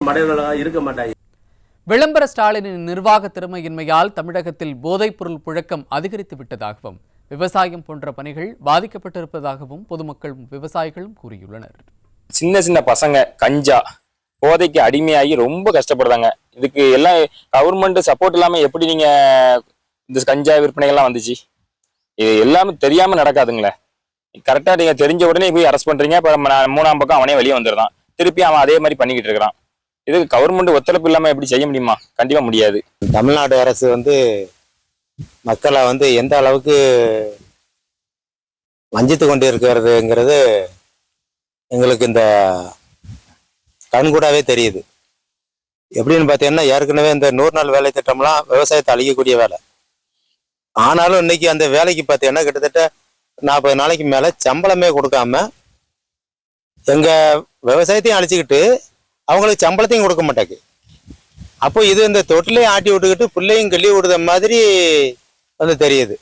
மடையர்களாக இருக்க மாட்டாங்க. விளம்பர ஸ்டாலினின் நிர்வாக திறமையின்மையால் தமிழகத்தில் போதைப்பொருள் புழக்கம் அதிகரித்து விட்டதாகவும் விவசாயம் போன்ற பணிகள் பாதிக்கப்பட்டிருப்பதாகவும் பொதுமக்களும் விவசாயிகளும் கூறியுள்ளனர். சின்ன சின்ன பசங்க கஞ்சா போதைக்கு அடிமையாகி ரொம்ப கஷ்டப்படுறாங்க. இதுக்கு எல்லாம் கவர்மெண்ட் சப்போர்ட் இல்லாம எப்படி நீங்க இந்த கஞ்சா விற்பனைகள்லாம் வந்துச்சு? இது எல்லாமே தெரியாம நடக்காதுங்களே. கரெக்டா நீங்க தெரிஞ்ச உடனே போய் அரெஸ்ட் பண்றீங்க. இப்ப மூணாம் பக்கம் அவனே வெளியே வந்துடுறான், திருப்பி அவன் அதே மாதிரி பண்ணிக்கிட்டு இருக்கிறான். இதுக்கு கவர்மெண்ட் ஒத்துழைப்பு இல்லாம எப்படி செய்ய முடியுமா? கண்டிப்பா முடியாது. தமிழ்நாடு அரசு மக்களை எந்த அளவுக்கு வஞ்சித்து கொண்டு இருக்கிறதுங்கிறது எங்களுக்கு இந்த கண்கூடாவே தெரியுது. எப்படின்னு பார்த்தீங்கன்னா, ஏற்கனவே இந்த 100 நாள் வேலை திட்டம்லாம் விவசாயத்தை அழிக்கக்கூடிய வேலை. ஆனாலும் இன்னைக்கு அந்த வேலைக்கு பார்த்தீங்கன்னா கிட்டத்தட்ட 40 நாளைக்கு மேலே சம்பளமே கொடுக்காம எங்க விவசாயத்தையும் அழிச்சுக்கிட்டு அவங்களுக்கு சம்பளத்தையும் கொடுக்க மாட்டாங்க. அப்போ இது இந்த தொட்டிலையும் ஆட்டி விட்டுக்கிட்டு பிள்ளையும் கிள்ளி விடுத மாதிரி தெரியுது.